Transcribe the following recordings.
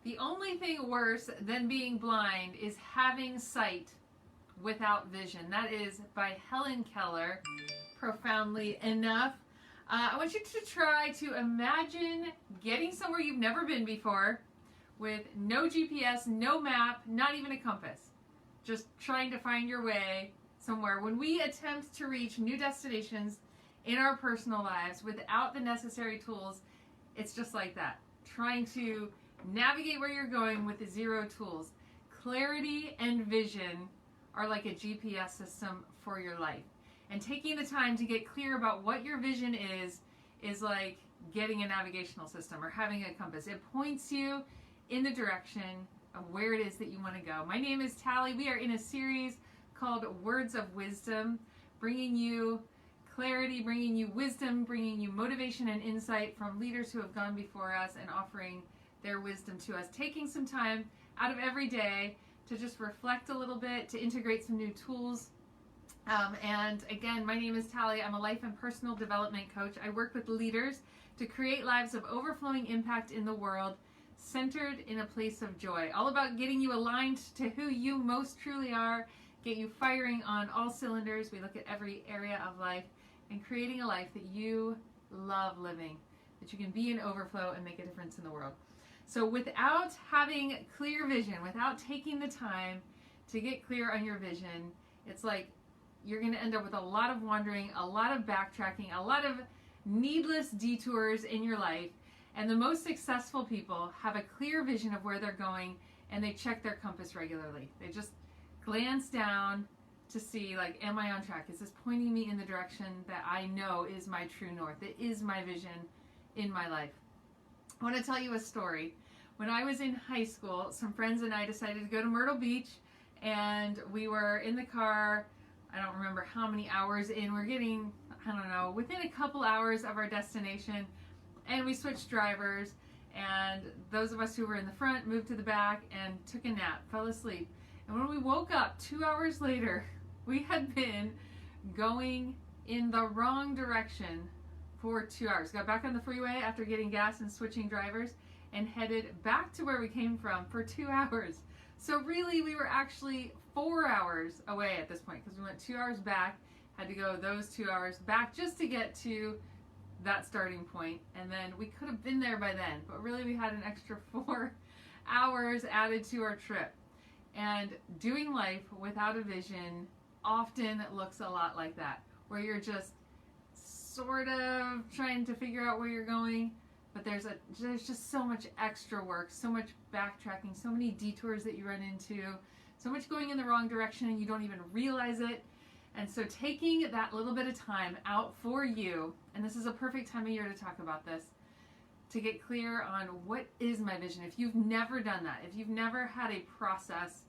The only thing worse than being blind is having sight without vision. That is by Helen Keller, profoundly enough. I want you to try to imagine getting somewhere you've never been before with no GPS, no map, not even a compass. Just trying to find your way somewhere. When we attempt to reach new destinations in our personal lives without the necessary tools, it's just like that. Trying to navigate where you're going with zero tools. Clarity and vision are like a GPS system for your life. And taking the time to get clear about what your vision is like getting a navigational system or having a compass. It points you in the direction of where it is that you want to go. My name is Tally. We are in a series called Words of Wisdom, bringing you clarity, bringing you wisdom, bringing you motivation and insight from leaders who have gone before us and offering their wisdom to us. Taking some time out of every day to just reflect a little bit, to integrate some new tools. And again, my name is Tally. I'm a life and personal development coach. I work with leaders to create lives of overflowing impact in the world, centered in a place of joy. All about getting you aligned to who you most truly are, get you firing on all cylinders. We look at every area of life and creating a life that you love living, that you can be in overflow and make a difference in the world. So without having clear vision, without taking the time to get clear on your vision, it's like you're going to end up with a lot of wandering, a lot of backtracking, a lot of needless detours in your life. And the most successful people have a clear vision of where they're going, and they check their compass regularly. They just glance down to see, like, am I on track? Is this pointing me in the direction that I know is my true north? That is my vision in my life. I want to tell you a story. When I was in high school, some friends and I decided to go to Myrtle Beach, and we were in the car. I don't remember how many hours in. We're getting, I don't know, within a couple hours of our destination, and we switched drivers, and those of us who were in the front moved to the back and took a nap, fell asleep. And when we woke up 2 hours later, we had been going in the wrong direction for 2 hours. Got back on the freeway after getting gas and switching drivers, and headed back to where we came from for 2 hours. So really, we were actually 4 hours away at this point, because we went 2 hours back, had to go those 2 hours back just to get to that starting point, and then we could have been there by then, but really we had an extra 4 hours added to our trip. And doing life without a vision often looks a lot like that, where you're just sort of trying to figure out where you're going, but there's just so much extra work, so much backtracking, so many detours that you run into, so much going in the wrong direction and you don't even realize it. And so taking that little bit of time out for you, and this is a perfect time of year to talk about this, to get clear on what is my vision. If you've never done that, if you've never had a process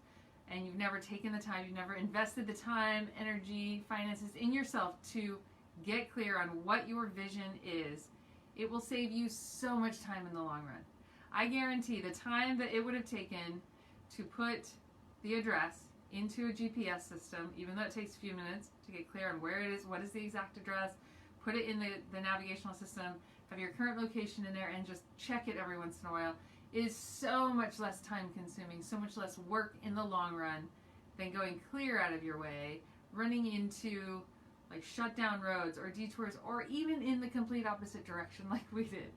and you've never taken the time, you've never invested the time, energy, finances in yourself to get clear on what your vision is, it will save you so much time in the long run. I guarantee the time that it would have taken to put the address into a GPS system, even though it takes a few minutes to get clear on where it is, what is the exact address, put it in the navigational system, have your current location in there, and just check it every once in a while, is so much less time consuming, so much less work in the long run than going clear out of your way, running into like shut down roads or detours, or even in the complete opposite direction like we did.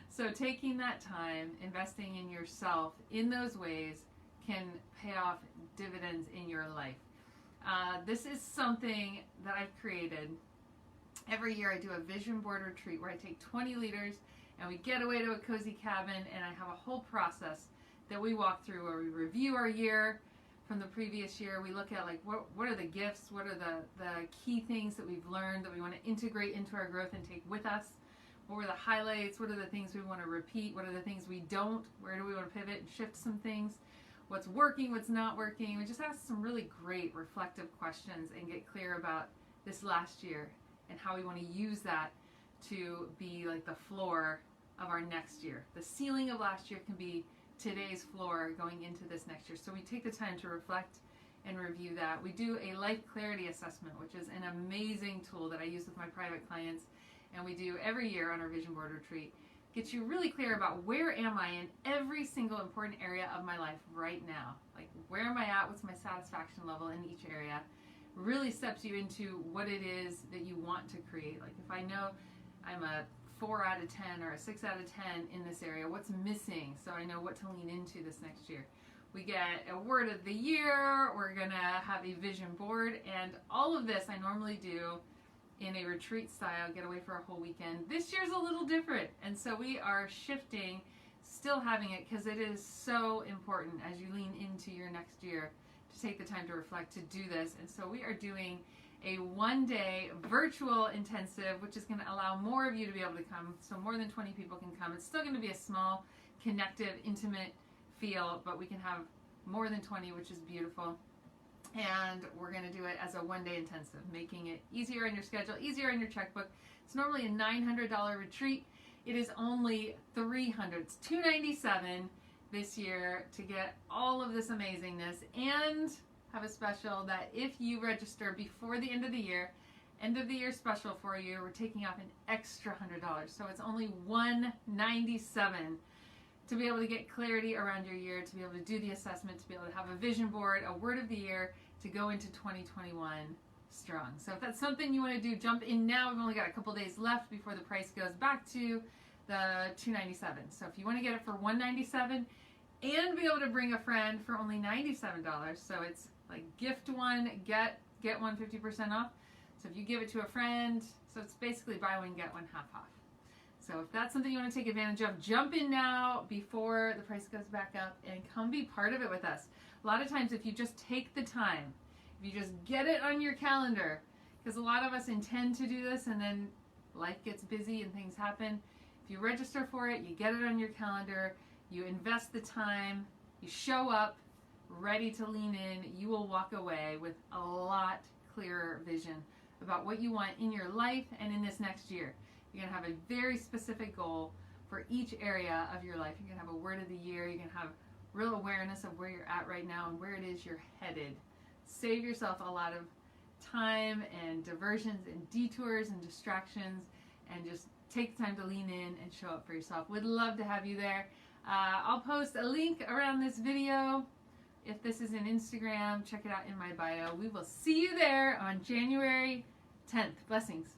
So taking that time, investing in yourself in those ways can pay off dividends in your life. This is something that I've created. Every year I do a vision board retreat where I take 20 leaders and we get away to a cozy cabin, and I have a whole process that we walk through where we review our year from the previous year. We look at like what are the gifts, what are the key things that we've learned that we want to integrate into our growth and take with us. What were the highlights? What are the things we want to repeat? What are the things we don't? Where do we want to pivot and shift some things? What's working, what's not working? We just ask some really great reflective questions and get clear about this last year and how we want to use that to be like the floor of our next year. The ceiling of last year can be today's floor going into this next year. So we take the time to reflect and review that. We do a life clarity assessment, which is an amazing tool that I use with my private clients, and we do every year on our vision board retreat gets you really clear about where am I in every single important area of my life right now. Like, where am I at? What's my satisfaction level in each area? Really steps you into what it is that you want to create. Like, if I know I'm a 4 out of 10 or a 6 out of 10 in this area, what's missing, so I know what to lean into this next year. We get a word of the year, we're gonna have a vision board, and all of this I normally do in a retreat style, get away for a whole weekend. This year's a little different, and so we are shifting, still having it, because it is so important as you lean into your next year to take the time to reflect, to do this. And so we are doing a 1-day virtual intensive, which is going to allow more of you to be able to come, so more than 20 people can come. It's still going to be a small, connective, intimate feel, but we can have more than 20, which is beautiful. And we're going to do it as a 1-day intensive, making it easier on your schedule, easier on your checkbook. It's normally a $900 retreat. It is only $300. It's $297 this year to get all of this amazingness, and have a special that if you register before the end of the year special for you, we're taking off an extra $100. So it's only $197 to be able to get clarity around your year, to be able to do the assessment, to be able to have a vision board, a word of the year, to go into 2021 strong. So if that's something you want to do, jump in now. We've only got a couple days left before the price goes back to the $297. So if you want to get it for $197 and be able to bring a friend for only $97, so it's like gift one, get one 50% off. So if you give it to a friend, so it's basically buy one, get one half off. So if that's something you want to take advantage of, jump in now before the price goes back up and come be part of it with us. A lot of times if you just take the time, if you just get it on your calendar, because a lot of us intend to do this and then life gets busy and things happen. If you register for it, you get it on your calendar, you invest the time, you show up, ready to lean in, you will walk away with a lot clearer vision about what you want in your life and in this next year. You're going to have a very specific goal for each area of your life. You're going to have a word of the year. You're going to have real awareness of where you're at right now and where it is you're headed. Save yourself a lot of time and diversions and detours and distractions, and just take the time to lean in and show up for yourself. Would love to have you there. I'll post a link around this video. If this is an Instagram, check it out in my bio. We will see you there on January 10th. Blessings.